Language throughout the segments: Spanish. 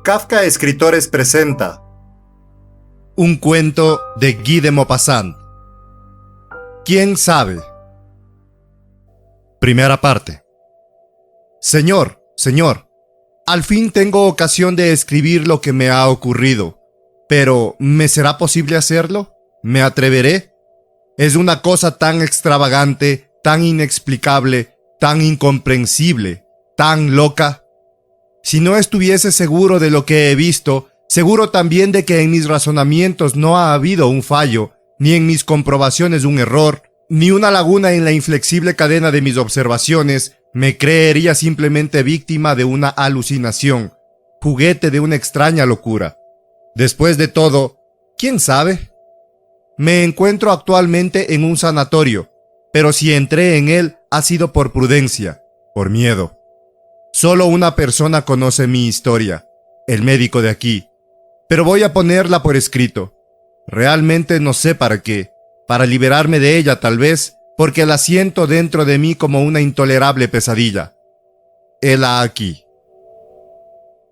Kafka Escritores presenta un cuento de Guy de Maupassant. ¿Quién sabe? Primera parte. Señor, al fin tengo ocasión de escribir lo que me ha ocurrido. Pero, ¿me será posible hacerlo? ¿Me atreveré? Es una cosa tan extravagante, tan inexplicable, tan incomprensible, tan loca. Si no estuviese seguro de lo que he visto, seguro también de que en mis razonamientos no ha habido un fallo, ni en mis comprobaciones un error, ni una laguna en la inflexible cadena de mis observaciones, me creería simplemente víctima de una alucinación, juguete de una extraña locura. Después de todo, ¿quién sabe? Me encuentro actualmente en un sanatorio, pero si entré en él ha sido por prudencia, por miedo. Solo una persona conoce mi historia, el médico de aquí, pero voy a ponerla por escrito. Realmente no sé para qué, para liberarme de ella tal vez, porque la siento dentro de mí como una intolerable pesadilla. Hela aquí.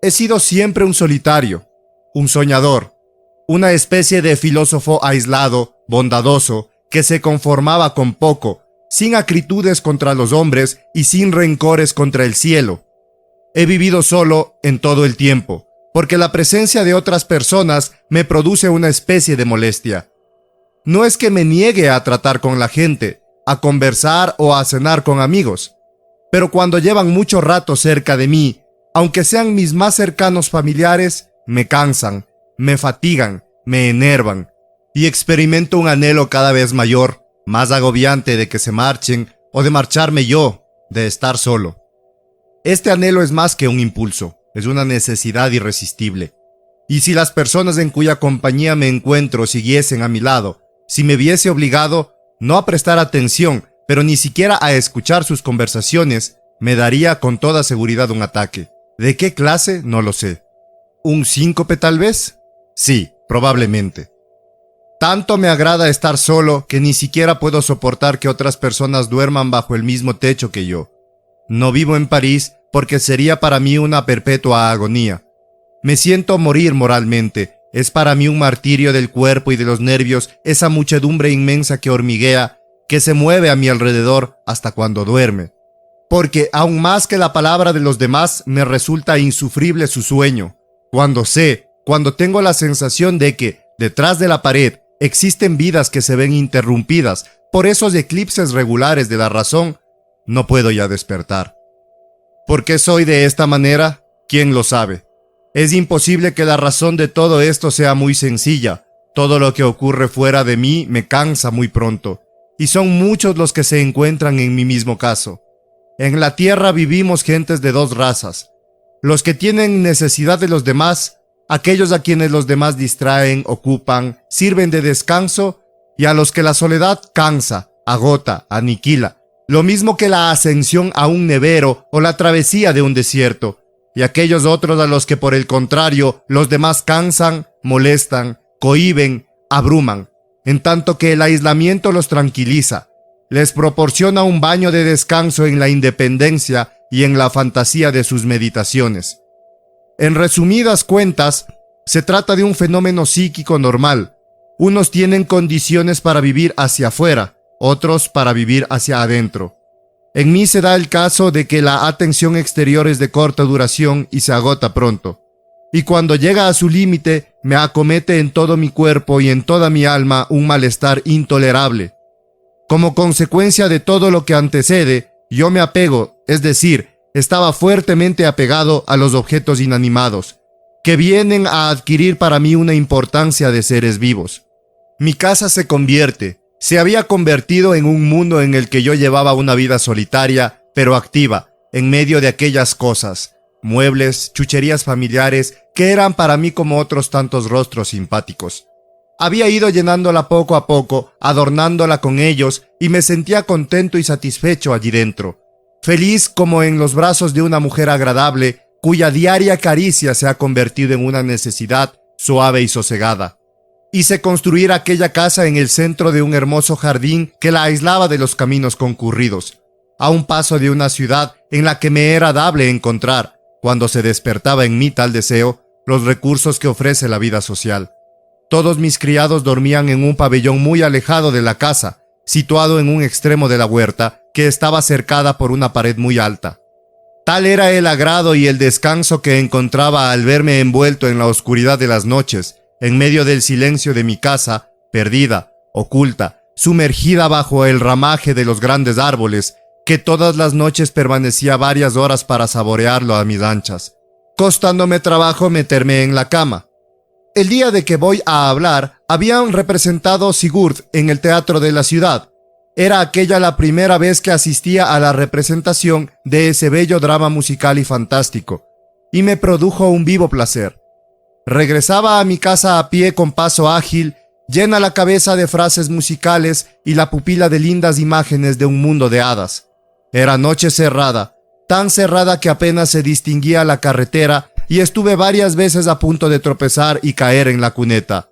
He sido siempre un solitario, un soñador, una especie de filósofo aislado, bondadoso, que se conformaba con poco, sin acritudes contra los hombres y sin rencores contra el cielo. He vivido solo en todo el tiempo, porque la presencia de otras personas me produce una especie de molestia. No es que me niegue a tratar con la gente, a conversar o a cenar con amigos, pero cuando llevan mucho rato cerca de mí, aunque sean mis más cercanos familiares, me cansan, me fatigan, me enervan, y experimento un anhelo cada vez mayor, más agobiante de que se marchen o de marcharme yo, de estar solo. Este anhelo es más que un impulso, es una necesidad irresistible. Y si las personas en cuya compañía me encuentro siguiesen a mi lado, si me viese obligado, no a prestar atención, pero ni siquiera a escuchar sus conversaciones, me daría con toda seguridad un ataque. ¿De qué clase? No lo sé. ¿Un síncope tal vez? Sí, probablemente. Tanto me agrada estar solo que ni siquiera puedo soportar que otras personas duerman bajo el mismo techo que yo. No vivo en París porque sería para mí una perpetua agonía. Me siento morir moralmente. Es para mí un martirio del cuerpo y de los nervios esa muchedumbre inmensa que hormiguea, que se mueve a mi alrededor hasta cuando duerme. Porque aún más que la palabra de los demás me resulta insufrible su sueño. Cuando tengo la sensación de que, detrás de la pared, existen vidas que se ven interrumpidas por esos eclipses regulares de la razón, no puedo ya despertar. ¿Por qué soy de esta manera? ¿Quién lo sabe? Es imposible que la razón de todo esto sea muy sencilla. Todo lo que ocurre fuera de mí me cansa muy pronto, y son muchos los que se encuentran en mi mismo caso. En la tierra vivimos gentes de dos razas: los que tienen necesidad de los demás, aquellos a quienes los demás distraen, ocupan, sirven de descanso, y a los que la soledad cansa, agota, aniquila, lo mismo que la ascensión a un nevero o la travesía de un desierto, y aquellos otros a los que por el contrario los demás cansan, molestan, cohíben, abruman, en tanto que el aislamiento los tranquiliza, les proporciona un baño de descanso en la independencia y en la fantasía de sus meditaciones. En resumidas cuentas, se trata de un fenómeno psíquico normal. Unos tienen condiciones para vivir hacia afuera, otros para vivir hacia adentro. En mí se da el caso de que la atención exterior es de corta duración y se agota pronto. Y cuando llega a su límite, me acomete en todo mi cuerpo y en toda mi alma un malestar intolerable. Como consecuencia de todo lo que antecede, yo me apego, es decir, estaba fuertemente apegado a los objetos inanimados, que vienen a adquirir para mí una importancia de seres vivos. Mi casa se había convertido en un mundo en el que yo llevaba una vida solitaria, pero activa, en medio de aquellas cosas, muebles, chucherías familiares, que eran para mí como otros tantos rostros simpáticos. Había ido llenándola poco a poco, adornándola con ellos, y me sentía contento y satisfecho allí dentro, feliz como en los brazos de una mujer agradable, cuya diaria caricia se ha convertido en una necesidad suave y sosegada. Hice construir aquella casa en el centro de un hermoso jardín que la aislaba de los caminos concurridos, a un paso de una ciudad en la que me era dable encontrar, cuando se despertaba en mí tal deseo, los recursos que ofrece la vida social. Todos mis criados dormían en un pabellón muy alejado de la casa, situado en un extremo de la huerta, que estaba cercada por una pared muy alta. Tal era el agrado y el descanso que encontraba al verme envuelto en la oscuridad de las noches, en medio del silencio de mi casa, perdida, oculta, sumergida bajo el ramaje de los grandes árboles, que todas las noches permanecía varias horas para saborearlo a mis anchas, costándome trabajo meterme en la cama. El día de que voy a hablar, habían representado Sigurd en el teatro de la ciudad. Era aquella la primera vez que asistía a la representación de ese bello drama musical y fantástico, y me produjo un vivo placer. Regresaba a mi casa a pie con paso ágil, llena la cabeza de frases musicales y la pupila de lindas imágenes de un mundo de hadas. Era noche cerrada, tan cerrada que apenas se distinguía la carretera, y estuve varias veces a punto de tropezar y caer en la cuneta.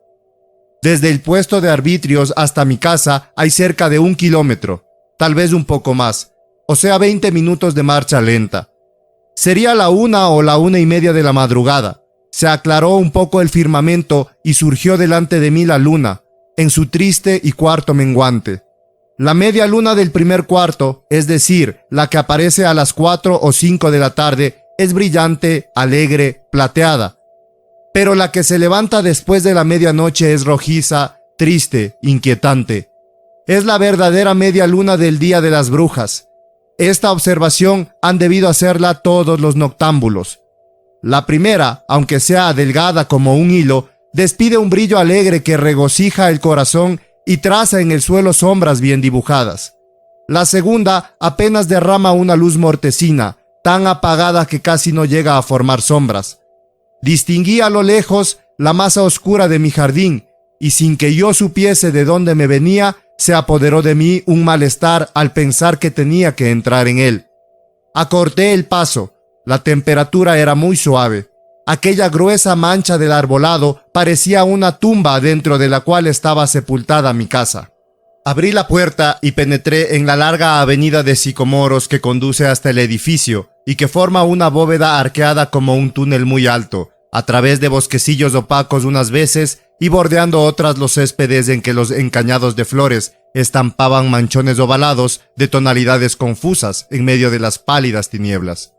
Desde el puesto de arbitrios hasta mi casa hay cerca de 1 kilómetro, tal vez un poco más, o sea 20 minutos de marcha lenta. Sería la 1 o la 1:30 de la madrugada. Se aclaró un poco el firmamento y surgió delante de mí la luna, en su triste y cuarto menguante. La media luna del primer cuarto, es decir, la que aparece a las 4 o 5 de la tarde, es brillante, alegre, plateada. Pero la que se levanta después de la medianoche es rojiza, triste, inquietante. Es la verdadera media luna del día de las brujas. Esta observación han debido hacerla todos los noctámbulos. La primera, aunque sea delgada como un hilo, despide un brillo alegre que regocija el corazón y traza en el suelo sombras bien dibujadas. La segunda apenas derrama una luz mortecina, tan apagada que casi no llega a formar sombras. Distinguí a lo lejos la masa oscura de mi jardín, y sin que yo supiese de dónde me venía, se apoderó de mí un malestar al pensar que tenía que entrar en él. Acorté el paso. La temperatura era muy suave. Aquella gruesa mancha del arbolado parecía una tumba dentro de la cual estaba sepultada mi casa. Abrí la puerta y penetré en la larga avenida de sicomoros que conduce hasta el edificio y que forma una bóveda arqueada como un túnel muy alto, a través de bosquecillos opacos unas veces y bordeando otras los céspedes en que los encañados de flores estampaban manchones ovalados de tonalidades confusas en medio de las pálidas tinieblas.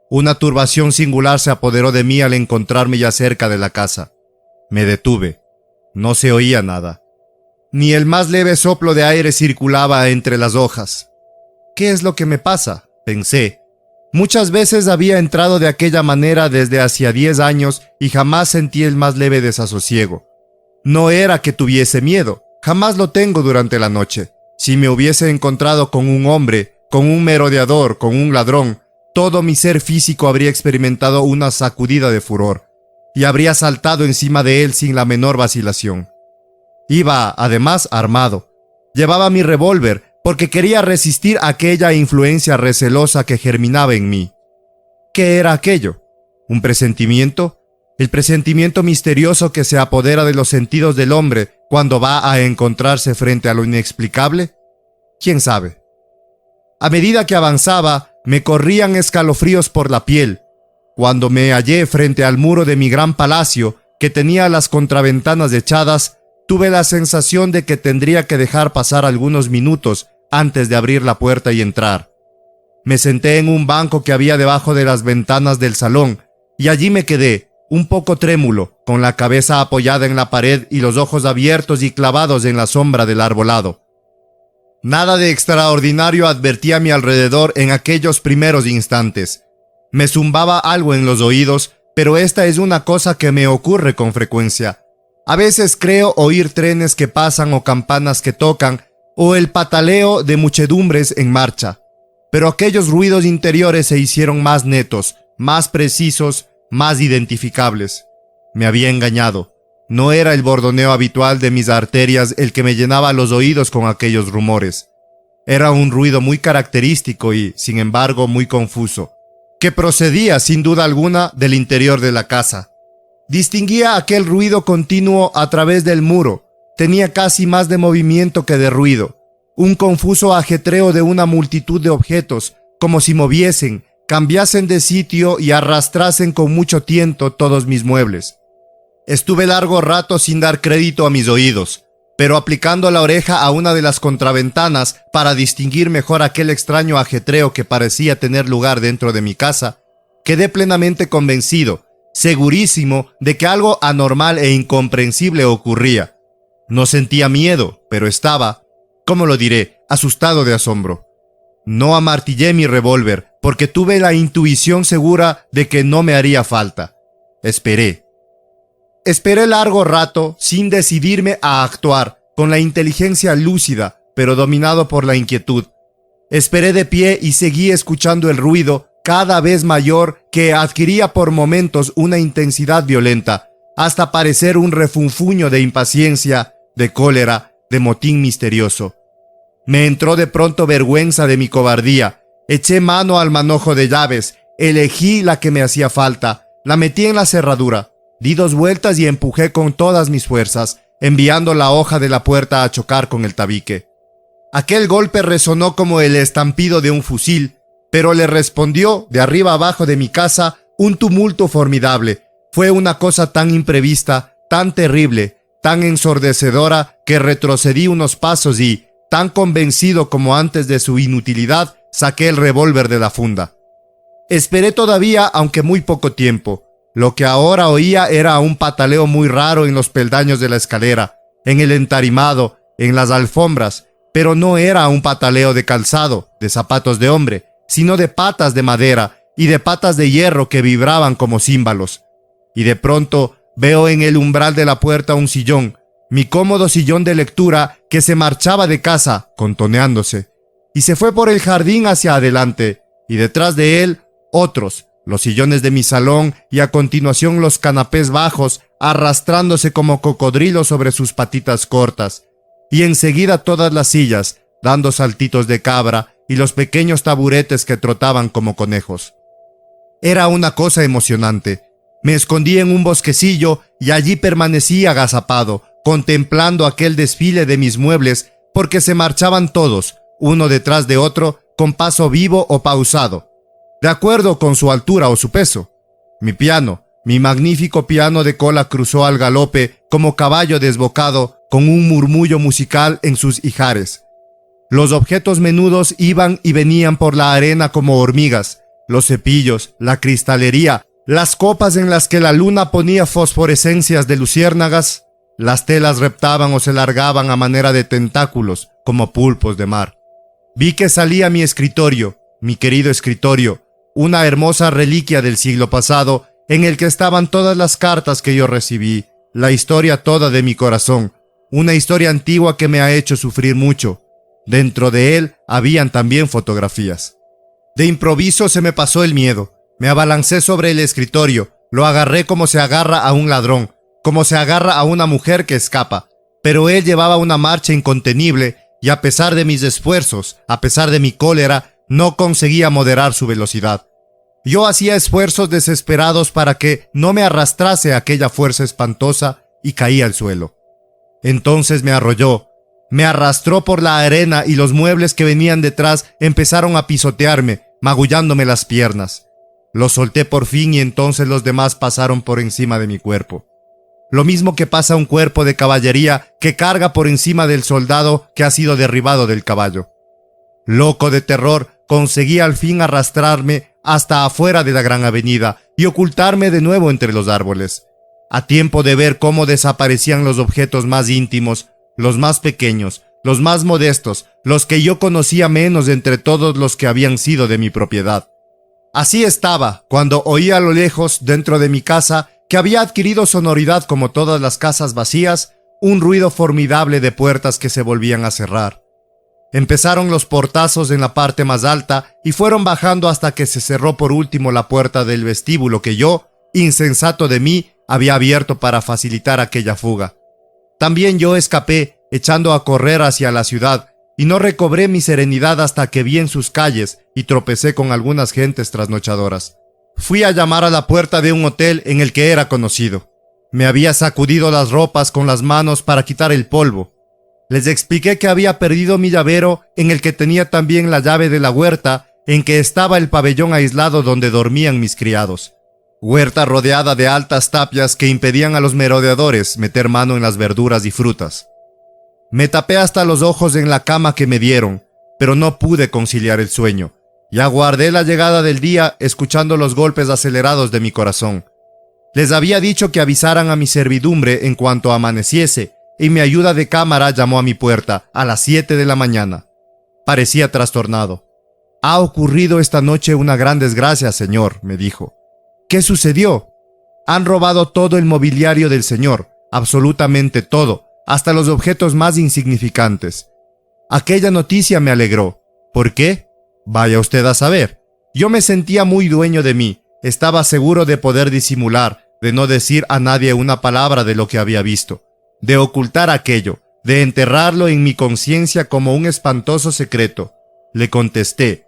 Una turbación singular se apoderó de mí al encontrarme ya cerca de la casa. Me detuve. No se oía nada. Ni el más leve soplo de aire circulaba entre las hojas. ¿Qué es lo que me pasa?, pensé. Muchas veces había entrado de aquella manera desde hacía 10 años y jamás sentí el más leve desasosiego. No era que tuviese miedo, jamás lo tengo durante la noche. Si me hubiese encontrado con un hombre, con un merodeador, con un ladrón, todo mi ser físico habría experimentado una sacudida de furor, y habría saltado encima de él sin la menor vacilación. Iba, además, armado. Llevaba mi revólver, porque quería resistir aquella influencia recelosa que germinaba en mí. ¿Qué era aquello? ¿Un presentimiento? ¿El presentimiento misterioso que se apodera de los sentidos del hombre cuando va a encontrarse frente a lo inexplicable? ¿Quién sabe? A medida que avanzaba, me corrían escalofríos por la piel. Cuando me hallé frente al muro de mi gran palacio, que tenía las contraventanas echadas, tuve la sensación de que tendría que dejar pasar algunos minutos antes de abrir la puerta y entrar. Me senté en un banco que había debajo de las ventanas del salón, y allí me quedé, un poco trémulo, con la cabeza apoyada en la pared y los ojos abiertos y clavados en la sombra del arbolado. Nada de extraordinario advertí a mi alrededor en aquellos primeros instantes. Me zumbaba algo en los oídos, pero esta es una cosa que me ocurre con frecuencia. A veces creo oír trenes que pasan o campanas que tocan, o el pataleo de muchedumbres en marcha. Pero aquellos ruidos interiores se hicieron más netos, más precisos, más identificables. Me había engañado. No era el bordoneo habitual de mis arterias el que me llenaba los oídos con aquellos rumores. Era un ruido muy característico y, sin embargo, muy confuso, que procedía, sin duda alguna, del interior de la casa. Distinguía aquel ruido continuo a través del muro. Tenía casi más de movimiento que de ruido. Un confuso ajetreo de una multitud de objetos, como si moviesen, cambiasen de sitio y arrastrasen con mucho tiento todos mis muebles. Estuve largo rato sin dar crédito a mis oídos, pero aplicando la oreja a una de las contraventanas para distinguir mejor aquel extraño ajetreo que parecía tener lugar dentro de mi casa, quedé plenamente convencido, segurísimo de que algo anormal e incomprensible ocurría. No sentía miedo, pero estaba, ¿cómo lo diré?, asustado de asombro. No amartillé mi revólver, porque tuve la intuición segura de que no me haría falta. Esperé. Esperé largo rato sin decidirme a actuar, con la inteligencia lúcida, pero dominado por la inquietud. Esperé de pie y seguí escuchando el ruido, cada vez mayor, que adquiría por momentos una intensidad violenta, hasta parecer un refunfuño de impaciencia, de cólera, de motín misterioso. Me entró de pronto vergüenza de mi cobardía. Eché mano al manojo de llaves, elegí la que me hacía falta, la metí en la cerradura, di 2 vueltas y empujé con todas mis fuerzas, enviando la hoja de la puerta a chocar con el tabique. Aquel golpe resonó como el estampido de un fusil, pero le respondió, de arriba abajo de mi casa, un tumulto formidable. Fue una cosa tan imprevista, tan terrible, tan ensordecedora, que retrocedí unos pasos y, tan convencido como antes de su inutilidad, saqué el revólver de la funda. Esperé todavía, aunque muy poco tiempo. Lo que ahora oía era un pataleo muy raro en los peldaños de la escalera, en el entarimado, en las alfombras, pero no era un pataleo de calzado, de zapatos de hombre, sino de patas de madera y de patas de hierro que vibraban como címbalos. Y de pronto veo en el umbral de la puerta un sillón, mi cómodo sillón de lectura, que se marchaba de casa, contoneándose, y se fue por el jardín hacia adelante, y detrás de él otros, los sillones de mi salón, y a continuación los canapés bajos, arrastrándose como cocodrilos sobre sus patitas cortas, y enseguida todas las sillas, dando saltitos de cabra, y los pequeños taburetes que trotaban como conejos. Era una cosa emocionante. Me escondí en un bosquecillo y allí permanecí agazapado, contemplando aquel desfile de mis muebles, porque se marchaban todos, uno detrás de otro, con paso vivo o pausado, de acuerdo con su altura o su peso. Mi piano, mi magnífico piano de cola, cruzó al galope como caballo desbocado, con un murmullo musical en sus ijares. Los objetos menudos iban y venían por la arena como hormigas, los cepillos, la cristalería, las copas en las que la luna ponía fosforescencias de luciérnagas, las telas reptaban o se largaban a manera de tentáculos, como pulpos de mar. Vi que salía mi escritorio, mi querido escritorio, una hermosa reliquia del siglo pasado, en el que estaban todas las cartas que yo recibí, la historia toda de mi corazón, una historia antigua que me ha hecho sufrir mucho. Dentro de él habían también fotografías. De improviso se me pasó el miedo. Me abalancé sobre el escritorio, lo agarré como se agarra a un ladrón, como se agarra a una mujer que escapa. Pero él llevaba una marcha incontenible y a pesar de mis esfuerzos, a pesar de mi cólera, no conseguía moderar su velocidad. Yo hacía esfuerzos desesperados para que no me arrastrase aquella fuerza espantosa y caí al suelo. Entonces me arrolló. Me arrastró por la arena y los muebles que venían detrás empezaron a pisotearme, magullándome las piernas. Los solté por fin y entonces los demás pasaron por encima de mi cuerpo. Lo mismo que pasa a un cuerpo de caballería que carga por encima del soldado que ha sido derribado del caballo. Loco de terror, conseguí al fin arrastrarme hasta afuera de la gran avenida y ocultarme de nuevo entre los árboles, a tiempo de ver cómo desaparecían los objetos más íntimos, los más pequeños, los más modestos, los que yo conocía menos entre todos los que habían sido de mi propiedad. Así estaba cuando oí a lo lejos, dentro de mi casa, que había adquirido sonoridad como todas las casas vacías, un ruido formidable de puertas que se volvían a cerrar. Empezaron los portazos en la parte más alta y fueron bajando hasta que se cerró por último la puerta del vestíbulo que yo, insensato de mí, había abierto para facilitar aquella fuga. También yo escapé, echando a correr hacia la ciudad, y no recobré mi serenidad hasta que vi en sus calles y tropecé con algunas gentes trasnochadoras. Fui a llamar a la puerta de un hotel en el que era conocido. Me había sacudido las ropas con las manos para quitar el polvo. Les expliqué que había perdido mi llavero, en el que tenía también la llave de la huerta, en que estaba el pabellón aislado donde dormían mis criados. Huerta rodeada de altas tapias que impedían a los merodeadores meter mano en las verduras y frutas. Me tapé hasta los ojos en la cama que me dieron, pero no pude conciliar el sueño, y aguardé la llegada del día escuchando los golpes acelerados de mi corazón. Les había dicho que avisaran a mi servidumbre en cuanto amaneciese, y mi ayuda de cámara llamó a mi puerta a las 7 de la mañana. Parecía trastornado. «Ha ocurrido esta noche una gran desgracia, señor», me dijo. «¿Qué sucedió?» «Han robado todo el mobiliario del señor, absolutamente todo, hasta los objetos más insignificantes». Aquella noticia me alegró. ¿Por qué? Vaya usted a saber. Yo me sentía muy dueño de mí, estaba seguro de poder disimular, de no decir a nadie una palabra de lo que había visto, de ocultar aquello, de enterrarlo en mi conciencia como un espantoso secreto. Le contesté: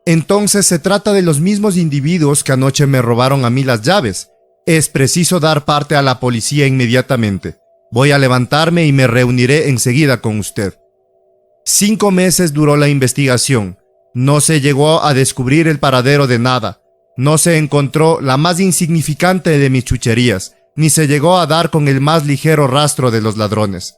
«Entonces se trata de los mismos individuos que anoche me robaron a mí las llaves. Es preciso dar parte a la policía inmediatamente. Voy a levantarme y me reuniré enseguida con usted». 5 meses duró la investigación. No se llegó a descubrir el paradero de nada. No se encontró la más insignificante de mis chucherías, ni se llegó a dar con el más ligero rastro de los ladrones.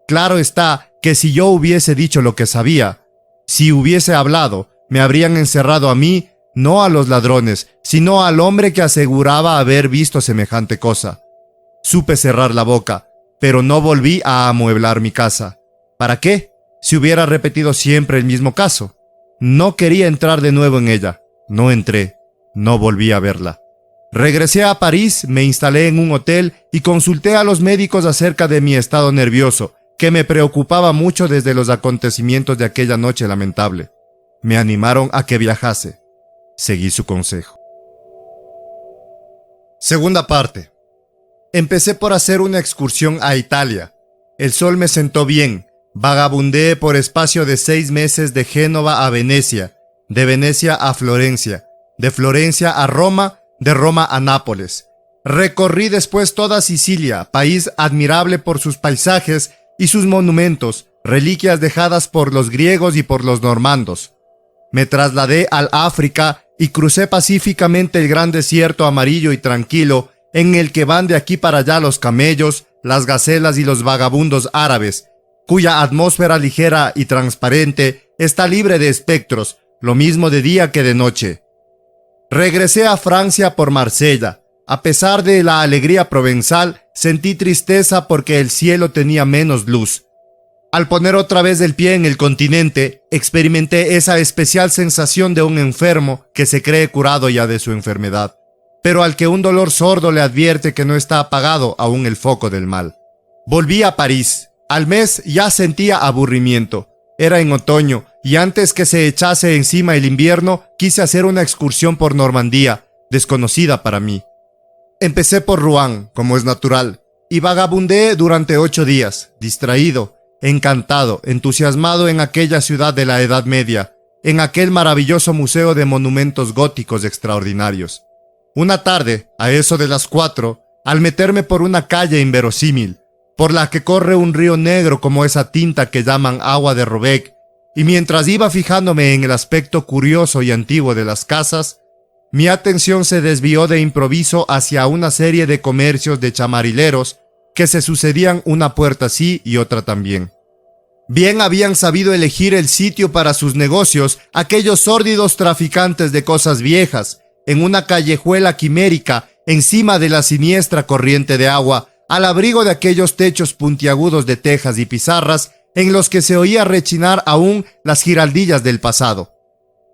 Claro está que si yo hubiese dicho lo que sabía, si hubiese hablado, me habrían encerrado a mí, no a los ladrones, sino al hombre que aseguraba haber visto semejante cosa. Supe cerrar la boca, pero no volví a amueblar mi casa. ¿Para qué? Si hubiera repetido siempre el mismo caso. No quería entrar de nuevo en ella. No entré. No volví a verla. Regresé a París, me instalé en un hotel y consulté a los médicos acerca de mi estado nervioso, que me preocupaba mucho desde los acontecimientos de aquella noche lamentable. Me animaron a que viajase. Seguí su consejo. Segunda parte. Empecé por hacer una excursión a Italia. El sol me sentó bien. Vagabundé por espacio de 6 meses de Génova a Venecia, de Venecia a Florencia, de Florencia a Roma, de Roma a Nápoles. Recorrí después toda Sicilia, país admirable por sus paisajes y sus monumentos, reliquias dejadas por los griegos y por los normandos. Me trasladé al África y crucé pacíficamente el gran desierto amarillo y tranquilo en el que van de aquí para allá los camellos, las gacelas y los vagabundos árabes, cuya atmósfera ligera y transparente está libre de espectros, lo mismo de día que de noche. Regresé a Francia por Marsella. A pesar de la alegría provenzal, sentí tristeza porque el cielo tenía menos luz. Al poner otra vez el pie en el continente, experimenté esa especial sensación de un enfermo que se cree curado ya de su enfermedad, pero al que un dolor sordo le advierte que no está apagado aún el foco del mal. Volví a París. Al mes ya sentía aburrimiento. Era en otoño, y antes que se echase encima el invierno, quise hacer una excursión por Normandía, desconocida para mí. Empecé por Rouen, como es natural, y vagabundé durante 8 días, distraído, encantado, entusiasmado en aquella ciudad de la Edad Media, en aquel maravilloso museo de monumentos góticos extraordinarios. Una tarde, a eso de las 4, al meterme por una calle inverosímil, por la que corre un río negro como esa tinta que llaman agua de Robec, y mientras iba fijándome en el aspecto curioso y antiguo de las casas, mi atención se desvió de improviso hacia una serie de comercios de chamarileros que se sucedían una puerta así y otra también. Bien habían sabido elegir el sitio para sus negocios aquellos sórdidos traficantes de cosas viejas, en una callejuela quimérica, encima de la siniestra corriente de agua, al abrigo de aquellos techos puntiagudos de tejas y pizarras en los que se oía rechinar aún las giraldillas del pasado.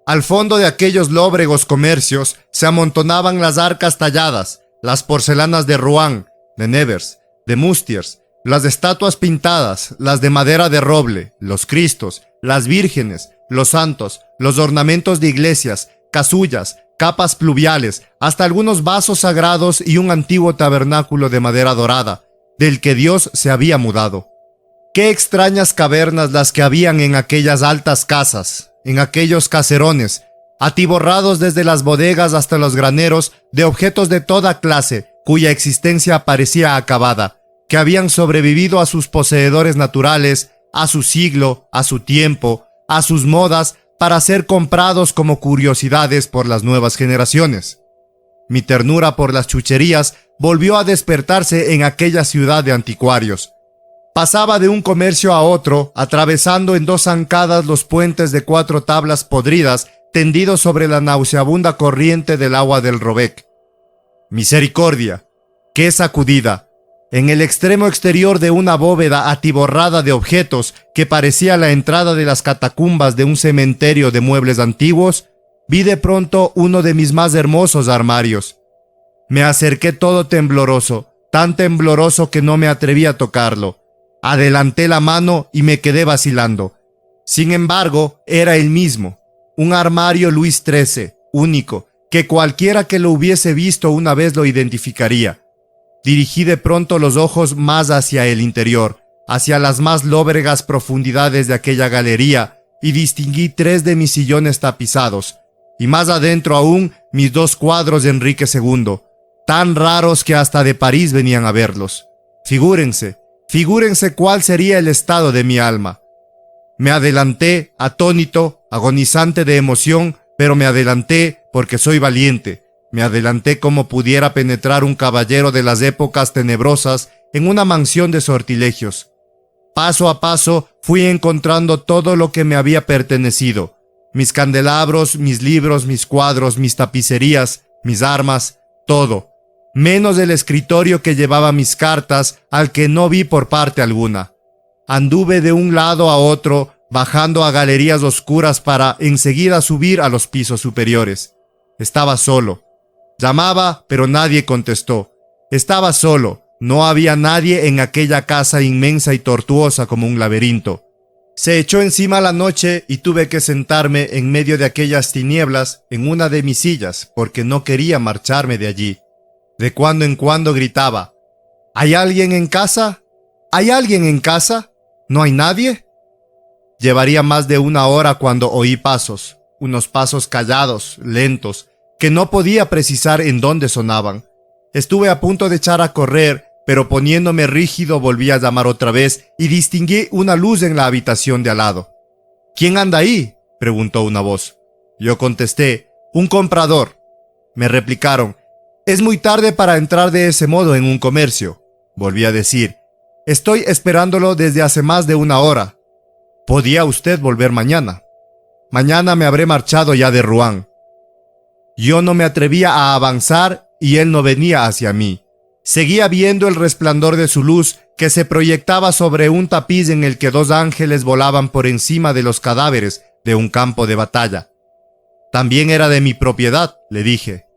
Al fondo de aquellos lóbregos comercios se amontonaban las arcas talladas, las porcelanas de Rouen, de Nevers, de Mustiers, las estatuas pintadas, las de madera de roble, los cristos, las vírgenes, los santos, los ornamentos de iglesias, casullas, capas pluviales, hasta algunos vasos sagrados y un antiguo tabernáculo de madera dorada, del que Dios se había mudado. Qué extrañas cavernas las que habían en aquellas altas casas, en aquellos caserones, atiborrados desde las bodegas hasta los graneros de objetos de toda clase, cuya existencia parecía acabada, que habían sobrevivido a sus poseedores naturales, a su siglo, a su tiempo, a sus modas, para ser comprados como curiosidades por las nuevas generaciones. Mi ternura por las chucherías volvió a despertarse en aquella ciudad de anticuarios. Pasaba de un comercio a otro, atravesando en 2 zancadas los puentes de 4 tablas podridas tendidos sobre la nauseabunda corriente del agua del Robec. Misericordia, qué sacudida. En el extremo exterior de una bóveda atiborrada de objetos que parecía la entrada de las catacumbas de un cementerio de muebles antiguos, vi de pronto uno de mis más hermosos armarios. Me acerqué todo tembloroso, tan tembloroso que no me atreví a tocarlo. Adelanté la mano y me quedé vacilando. Sin embargo, era el mismo, un armario Luis XIII, único, que cualquiera que lo hubiese visto una vez lo identificaría. Dirigí de pronto los ojos más hacia el interior, hacia las más lóbregas profundidades de aquella galería, y distinguí 3 de mis sillones tapizados, y más adentro aún mis 2 cuadros de Enrique II, tan raros que hasta de París venían a verlos. Figúrense cuál sería el estado de mi alma. Me adelanté, atónito, agonizante de emoción, pero me adelanté porque soy valiente. Me adelanté como pudiera penetrar un caballero de las épocas tenebrosas en una mansión de sortilegios. Paso a paso fui encontrando todo lo que me había pertenecido. Mis candelabros, mis libros, mis cuadros, mis tapicerías, mis armas, todo. Menos el escritorio que llevaba mis cartas, al que no vi por parte alguna. Anduve de un lado a otro, bajando a galerías oscuras para enseguida subir a los pisos superiores. Estaba solo. Llamaba, pero nadie contestó. Estaba solo. No había nadie en aquella casa inmensa y tortuosa como un laberinto. Se echó encima la noche y tuve que sentarme en medio de aquellas tinieblas en una de mis sillas porque no quería marcharme de allí. De cuando en cuando gritaba: ¿hay alguien en casa? ¿Hay alguien en casa? ¿No hay nadie? Llevaría más de 1 hora cuando oí pasos, unos pasos callados, lentos, que no podía precisar en dónde sonaban. Estuve a punto de echar a correr, pero poniéndome rígido volví a llamar otra vez y distinguí una luz en la habitación de al lado. ¿Quién anda ahí?, preguntó una voz. Yo contesté: un comprador. Me replicaron: es muy tarde para entrar de ese modo en un comercio. Volví a decir: estoy esperándolo desde hace más de 1 hora. ¿Podía usted volver mañana? Mañana me habré marchado ya de Rouen. Yo no me atrevía a avanzar y él no venía hacia mí. Seguía viendo el resplandor de su luz que se proyectaba sobre un tapiz en el que 2 ángeles volaban por encima de los cadáveres de un campo de batalla. También era de mi propiedad, le dije.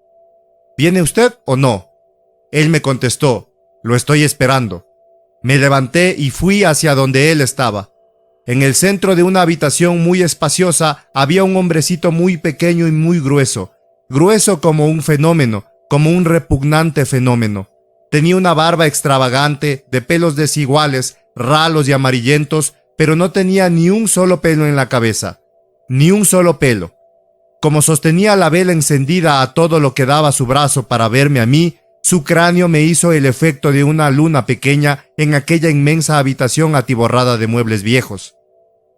¿Viene usted o no? Él me contestó: lo estoy esperando. Me levanté y fui hacia donde él estaba. En el centro de una habitación muy espaciosa había un hombrecito muy pequeño y muy grueso como un fenómeno, como un repugnante fenómeno. Tenía una barba extravagante, de pelos desiguales, ralos y amarillentos, pero no tenía ni un solo pelo en la cabeza. Ni un solo pelo. Como sostenía la vela encendida a todo lo que daba su brazo para verme a mí, su cráneo me hizo el efecto de una luna pequeña en aquella inmensa habitación atiborrada de muebles viejos.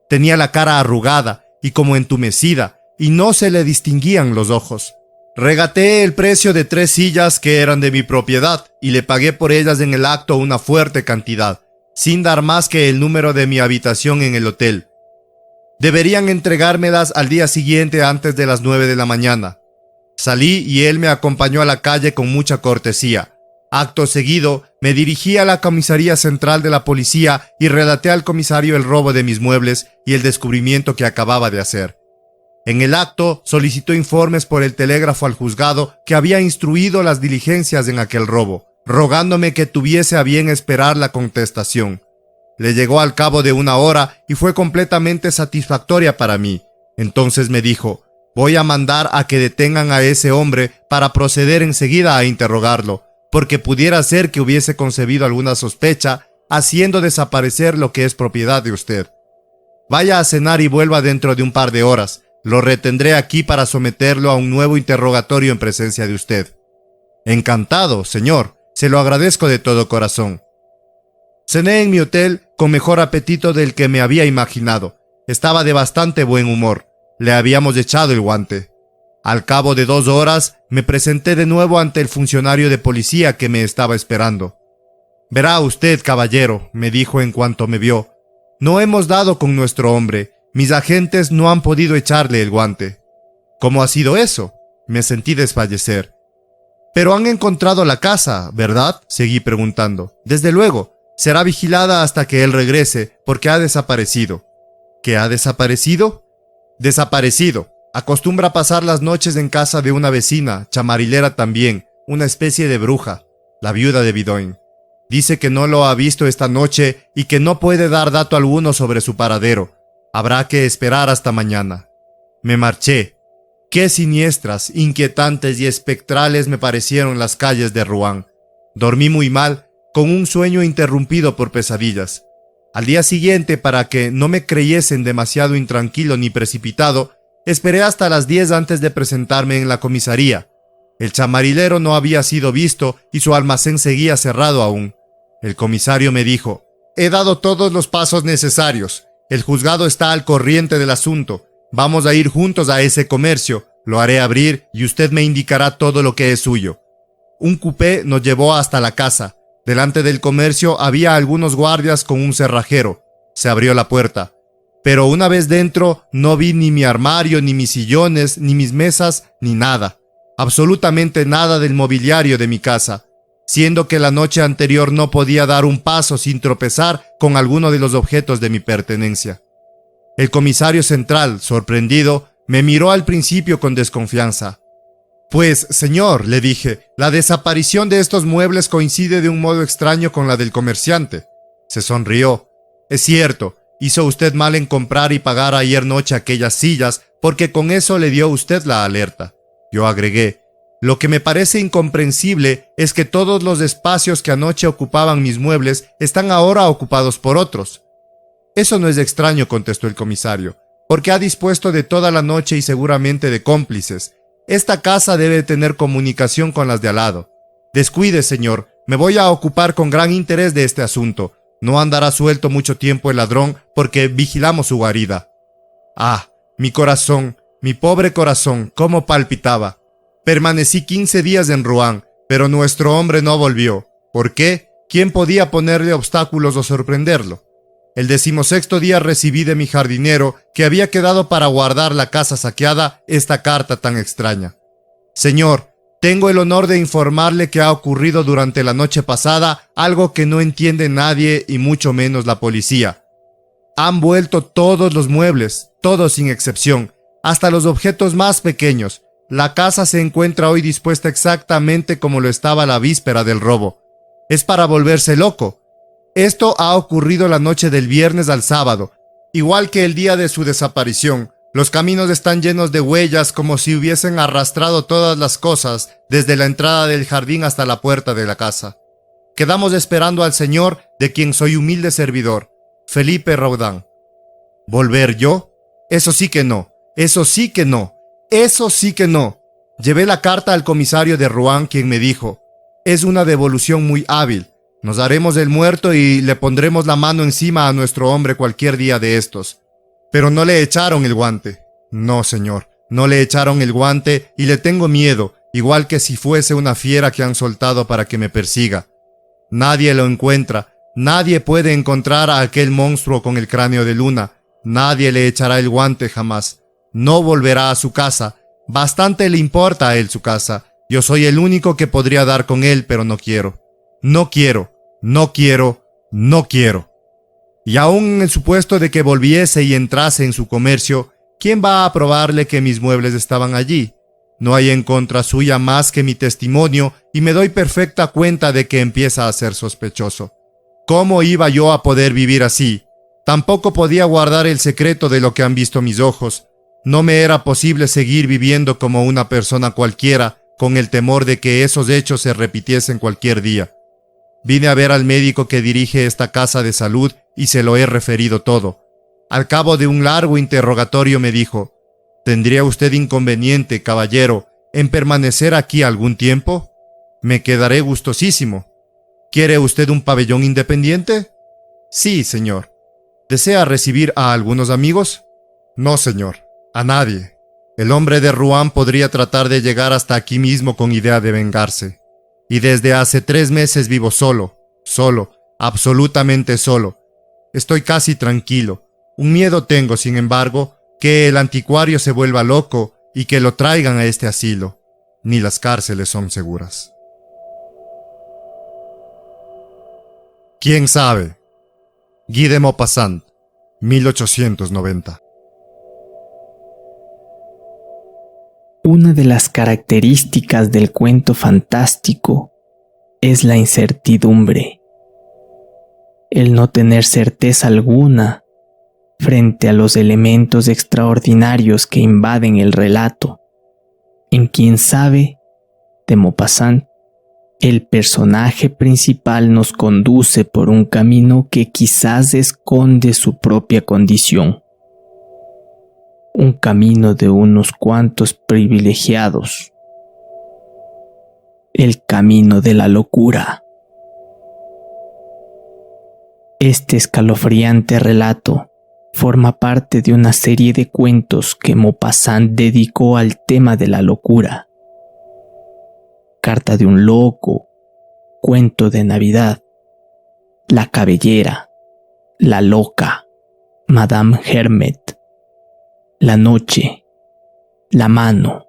Tenía la cara arrugada y como entumecida, y no se le distinguían los ojos. Regateé el precio de 3 sillas que eran de mi propiedad y le pagué por ellas en el acto una fuerte cantidad, sin dar más que el número de mi habitación en el hotel. Deberían entregármelas al día siguiente antes de las 9 de la mañana. Salí y él me acompañó a la calle con mucha cortesía. Acto seguido, me dirigí a la comisaría central de la policía y relaté al comisario el robo de mis muebles y el descubrimiento que acababa de hacer. En el acto, solicitó informes por el telégrafo al juzgado que había instruido las diligencias en aquel robo, rogándome que tuviese a bien esperar la contestación. Le llegó al cabo de 1 hora y fue completamente satisfactoria para mí. Entonces me dijo: voy a mandar a que detengan a ese hombre para proceder enseguida a interrogarlo, porque pudiera ser que hubiese concebido alguna sospecha, haciendo desaparecer lo que es propiedad de usted. Vaya a cenar y vuelva dentro de un par de horas. Lo retendré aquí para someterlo a un nuevo interrogatorio en presencia de usted. Encantado, señor. Se lo agradezco de todo corazón. Cené en mi hotel con mejor apetito del que me había imaginado. Estaba de bastante buen humor. Le habíamos echado el guante. Al cabo de 2 horas, me presenté de nuevo ante el funcionario de policía que me estaba esperando. «Verá usted, caballero», me dijo en cuanto me vio, «no hemos dado con nuestro hombre. Mis agentes no han podido echarle el guante». «¿Cómo ha sido eso?». Me sentí desfallecer. «Pero han encontrado la casa, ¿verdad?», seguí preguntando. «Desde luego, será vigilada hasta que él regrese, porque ha desaparecido». «¿Qué ha desaparecido?». «Desaparecido. Acostumbra pasar las noches en casa de una vecina, chamarilera también, una especie de bruja, la viuda de Bidoin. Dice que no lo ha visto esta noche y que no puede dar dato alguno sobre su paradero. Habrá que esperar hasta mañana». Me marché. Qué siniestras, inquietantes y espectrales me parecieron las calles de Rouen. Dormí muy mal, con un sueño interrumpido por pesadillas. Al día siguiente, para que no me creyesen demasiado intranquilo ni precipitado, esperé hasta las 10 antes de presentarme en la comisaría. El chamarilero no había sido visto y su almacén seguía cerrado aún. El comisario me dijo: «He dado todos los pasos necesarios. El juzgado está al corriente del asunto. Vamos a ir juntos a ese comercio. Lo haré abrir y usted me indicará todo lo que es suyo». Un coupé nos llevó hasta la casa. Delante del comercio había algunos guardias con un cerrajero. Se abrió la puerta. Pero una vez dentro no vi ni mi armario, ni mis sillones, ni mis mesas, ni nada. Absolutamente nada del mobiliario de mi casa, siendo que la noche anterior no podía dar un paso sin tropezar con alguno de los objetos de mi pertenencia. El comisario central, sorprendido, me miró al principio con desconfianza. «Pues, señor», le dije, «la desaparición de estos muebles coincide de un modo extraño con la del comerciante». Se sonrió. «Es cierto, hizo usted mal en comprar y pagar ayer noche aquellas sillas, porque con eso le dio usted la alerta». Yo agregué: «Lo que me parece incomprensible es que todos los espacios que anoche ocupaban mis muebles están ahora ocupados por otros». «Eso no es extraño», contestó el comisario, «porque ha dispuesto de toda la noche y seguramente de cómplices. Esta casa debe tener comunicación con las de al lado. Descuide, señor, me voy a ocupar con gran interés de este asunto. No andará suelto mucho tiempo el ladrón porque vigilamos su guarida». Ah, mi corazón, mi pobre corazón, cómo palpitaba. Permanecí 15 días en Rouen, pero nuestro hombre no volvió. ¿Por qué? ¿Quién podía ponerle obstáculos o sorprenderlo? El 16º día recibí de mi jardinero, que había quedado para guardar la casa saqueada, esta carta tan extraña. «Señor, tengo el honor de informarle que ha ocurrido durante la noche pasada algo que no entiende nadie y mucho menos la policía. Han vuelto todos los muebles, todos sin excepción, hasta los objetos más pequeños. La casa se encuentra hoy dispuesta exactamente como lo estaba la víspera del robo. Es para volverse loco. Esto ha ocurrido la noche del viernes al sábado, igual que el día de su desaparición. Los caminos están llenos de huellas como si hubiesen arrastrado todas las cosas desde la entrada del jardín hasta la puerta de la casa. Quedamos esperando al señor, de quien soy humilde servidor, Felipe Raudin». ¿Volver yo? Eso sí que no, eso sí que no, eso sí que no. Llevé la carta al comisario de Rouen, quien me dijo: «Es una devolución muy hábil. Nos haremos el muerto y le pondremos la mano encima a nuestro hombre cualquier día de estos». «Pero no le echaron el guante». «No, señor, no le echaron el guante y le tengo miedo, igual que si fuese una fiera que han soltado para que me persiga. Nadie lo encuentra, nadie puede encontrar a aquel monstruo con el cráneo de luna, nadie le echará el guante jamás. No volverá a su casa, bastante le importa a él su casa. Yo soy el único que podría dar con él, pero no quiero. No quiero, no quiero, no quiero». Y aún en el supuesto de que volviese y entrase en su comercio, ¿quién va a probarle que mis muebles estaban allí? No hay en contra suya más que mi testimonio y me doy perfecta cuenta de que empieza a ser sospechoso. ¿Cómo iba yo a poder vivir así? Tampoco podía guardar el secreto de lo que han visto mis ojos. No me era posible seguir viviendo como una persona cualquiera, con el temor de que esos hechos se repitiesen cualquier día. Vine a ver al médico que dirige esta casa de salud y se lo he referido todo. Al cabo de un largo interrogatorio me dijo: «¿Tendría usted inconveniente, caballero, en permanecer aquí algún tiempo? Me quedaré gustosísimo. ¿Quiere usted un pabellón independiente?» «Sí, señor». «¿Desea recibir a algunos amigos?» «No, señor». A nadie. El hombre de Ruan podría tratar de llegar hasta aquí mismo con idea de vengarse. Y desde hace 3 meses vivo solo, absolutamente solo. Estoy casi tranquilo. Un miedo tengo, sin embargo, que el anticuario se vuelva loco y que lo traigan a este asilo. Ni las cárceles son seguras. ¿Quién sabe? Guy de Maupassant, 1890. Una de las características del cuento fantástico es la incertidumbre, el no tener certeza alguna frente a los elementos extraordinarios que invaden el relato. En Quién sabe, de Maupassant, el personaje principal nos conduce por un camino que quizás esconde su propia condición. Un camino de unos cuantos privilegiados. El camino de la locura. Este escalofriante relato forma parte de una serie de cuentos que Maupassant dedicó al tema de la locura. Carta de un loco, Cuento de Navidad, La cabellera, La loca, Madame Hermet, La noche, La mano,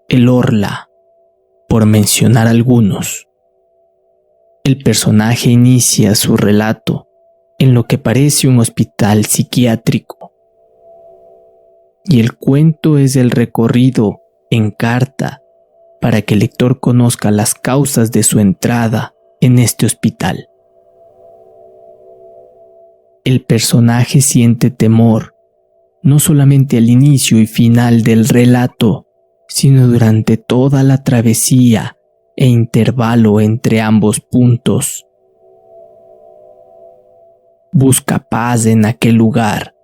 El orla, por mencionar algunos. El personaje inicia su relato en lo que parece un hospital psiquiátrico, y el cuento es el recorrido en carta para que el lector conozca las causas de su entrada en este hospital. El personaje siente temor, no solamente al inicio y final del relato, sino durante toda la travesía e intervalo entre ambos puntos. Busca paz en aquel lugar,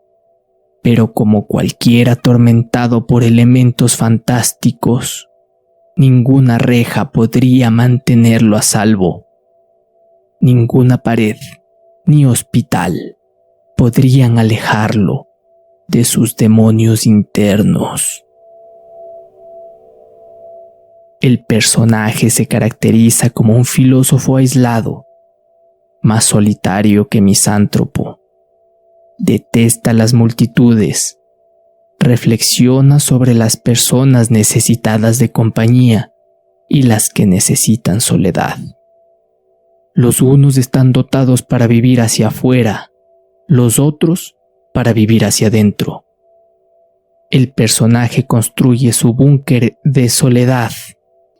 pero como cualquier atormentado por elementos fantásticos, ninguna reja podría mantenerlo a salvo. Ninguna pared ni hospital podrían alejarlo de sus demonios internos. El personaje se caracteriza como un filósofo aislado, más solitario que misántropo. Detesta las multitudes. Reflexiona sobre las personas necesitadas de compañía y las que necesitan soledad. Los unos están dotados para vivir hacia afuera, los otros para vivir hacia adentro. El personaje construye su búnker de soledad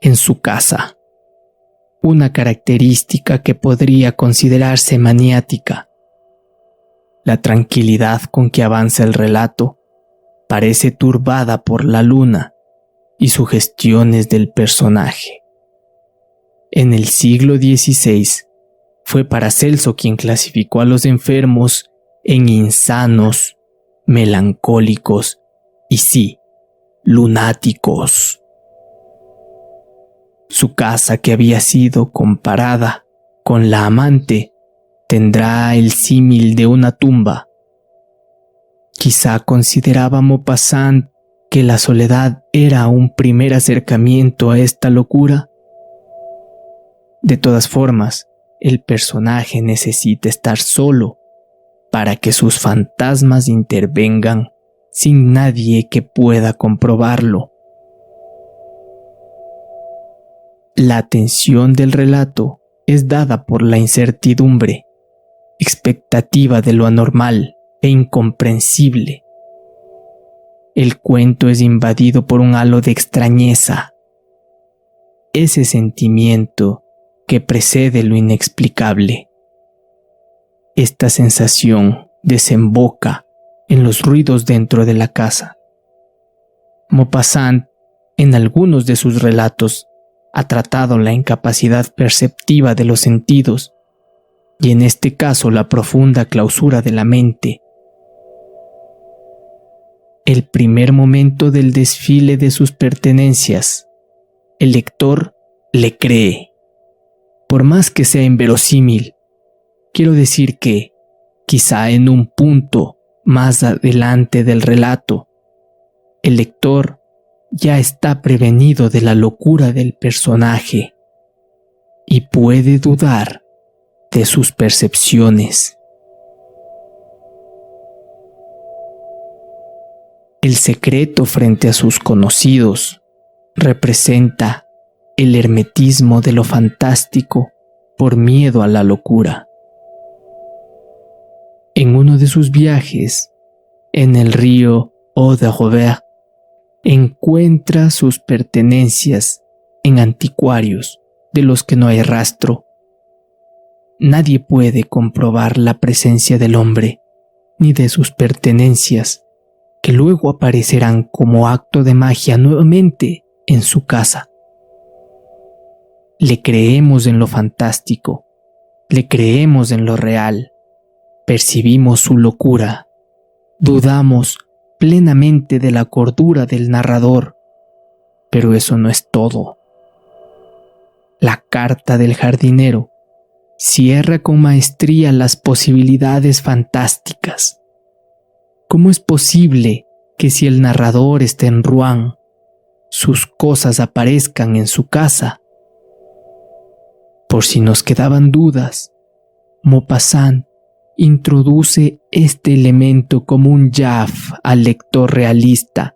en su casa, una característica que podría considerarse maniática. La tranquilidad con que avanza el relato parece turbada por la luna y sugestiones del personaje. En el siglo XVI fue Paracelso quien clasificó a los enfermos en insanos, melancólicos y sí, lunáticos. Su casa, que había sido comparada con la amante, tendrá el símil de una tumba. Quizá consideraba Maupassant que la soledad era un primer acercamiento a esta locura. De todas formas, el personaje necesita estar solo para que sus fantasmas intervengan sin nadie que pueda comprobarlo. La tensión del relato es dada por la incertidumbre, expectativa de lo anormal e incomprensible. El cuento es invadido por un halo de extrañeza, ese sentimiento que precede lo inexplicable. Esta sensación desemboca en los ruidos dentro de la casa. Maupassant, en algunos de sus relatos, ha tratado la incapacidad perceptiva de los sentidos y en este caso la profunda clausura de la mente. El primer momento del desfile de sus pertenencias, el lector le cree. Por más que sea inverosímil, quiero decir que, quizá en un punto más adelante del relato, el lector ya está prevenido de la locura del personaje y puede dudar de sus percepciones. El secreto frente a sus conocidos representa el hermetismo de lo fantástico por miedo a la locura. En uno de sus viajes, en el río Eau de Robert, encuentra sus pertenencias en anticuarios de los que no hay rastro. Nadie puede comprobar la presencia del hombre ni de sus pertenencias, que luego aparecerán como acto de magia nuevamente en su casa. Le creemos en lo fantástico, le creemos en lo real, percibimos su locura, dudamos plenamente de la cordura del narrador, pero eso no es todo. La carta del jardinero cierra con maestría las posibilidades fantásticas. ¿Cómo es posible que si el narrador está en Rouen, sus cosas aparezcan en su casa? Por si nos quedaban dudas, Maupassant introduce este elemento como un jab al lector realista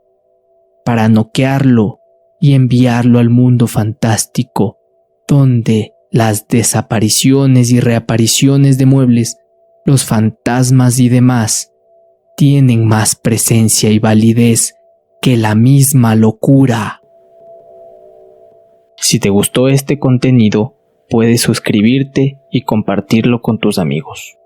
para noquearlo y enviarlo al mundo fantástico, donde las desapariciones y reapariciones de muebles, los fantasmas y demás tienen más presencia y validez que la misma locura. Si te gustó este contenido, puedes suscribirte y compartirlo con tus amigos.